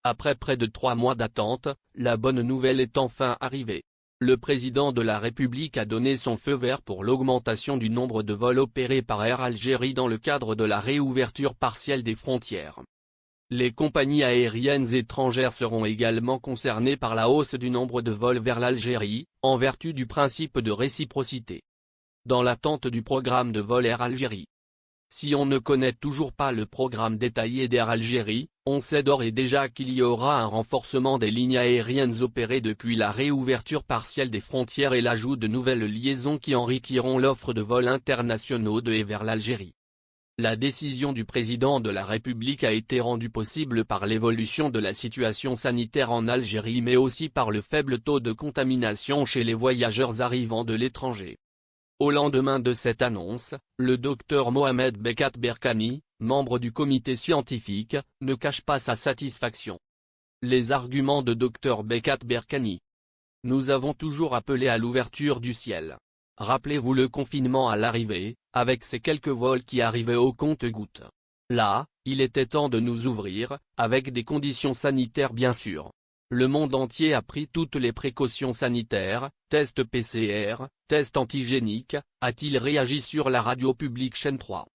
Après près de 3 mois d'attente, la bonne nouvelle est enfin arrivée. Le président de la République a donné son feu vert pour l'augmentation du nombre de vols opérés par Air Algérie dans le cadre de la réouverture partielle des frontières. Les compagnies aériennes étrangères seront également concernées par la hausse du nombre de vols vers l'Algérie, en vertu du principe de réciprocité. Dans l'attente du programme de vol Air Algérie. Si on ne connaît toujours pas le programme détaillé d'Air Algérie, on sait d'ores et déjà qu'il y aura un renforcement des lignes aériennes opérées depuis la réouverture partielle des frontières et l'ajout de nouvelles liaisons qui enrichiront l'offre de vols internationaux de et vers l'Algérie. La décision du président de la République a été rendue possible par l'évolution de la situation sanitaire en Algérie mais aussi par le faible taux de contamination chez les voyageurs arrivant de l'étranger. Au lendemain de cette annonce, le docteur Mohamed Bekat Berkani, membre du comité scientifique, ne cache pas sa satisfaction. Les arguments de Dr Bekat Berkani. Nous avons toujours appelé à l'ouverture du ciel. Rappelez-vous le confinement à l'arrivée, avec ces quelques vols qui arrivaient au compte-gouttes. Là, il était temps de nous ouvrir, avec des conditions sanitaires bien sûr. Le monde entier a pris toutes les précautions sanitaires, tests PCR, tests antigéniques, a-t-il réagi sur la radio publique Chaîne 3.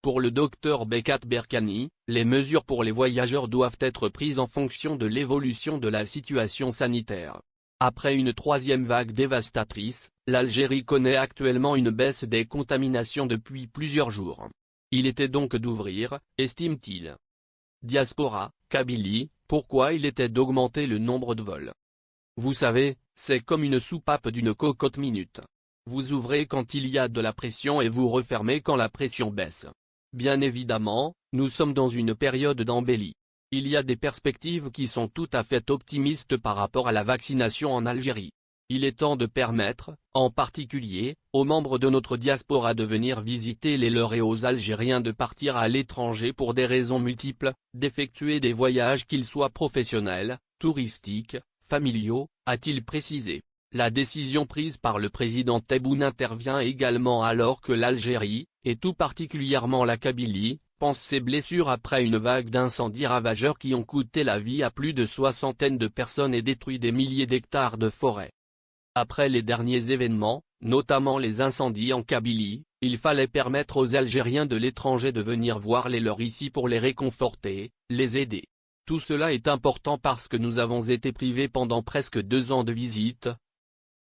Pour le docteur Bekat Berkani, les mesures pour les voyageurs doivent être prises en fonction de l'évolution de la situation sanitaire. Après une troisième vague dévastatrice, l'Algérie connaît actuellement une baisse des contaminations depuis plusieurs jours. Il était donc d'ouvrir, estime-t-il. Diaspora, Kabylie, pourquoi il était d'augmenter le nombre de vols. Vous savez, c'est comme une soupape d'une cocotte minute. Vous ouvrez quand il y a de la pression et vous refermez quand la pression baisse. Bien évidemment, nous sommes dans une période d'embellie. Il y a des perspectives qui sont tout à fait optimistes par rapport à la vaccination en Algérie. Il est temps de permettre, en particulier, aux membres de notre diaspora de venir visiter les leurs et aux Algériens de partir à l'étranger pour des raisons multiples, d'effectuer des voyages qu'ils soient professionnels, touristiques, familiaux, a-t-il précisé. La décision prise par le président Tebboune intervient également alors que l'Algérie, et tout particulièrement la Kabylie, pense ses blessures après une vague d'incendies ravageurs qui ont coûté la vie à plus de 60 de personnes et détruit des milliers d'hectares de forêt. Après les derniers événements, notamment les incendies en Kabylie, il fallait permettre aux Algériens de l'étranger de venir voir les leurs ici pour les réconforter, les aider. Tout cela est important parce que nous avons été privés pendant presque 2 ans de visite,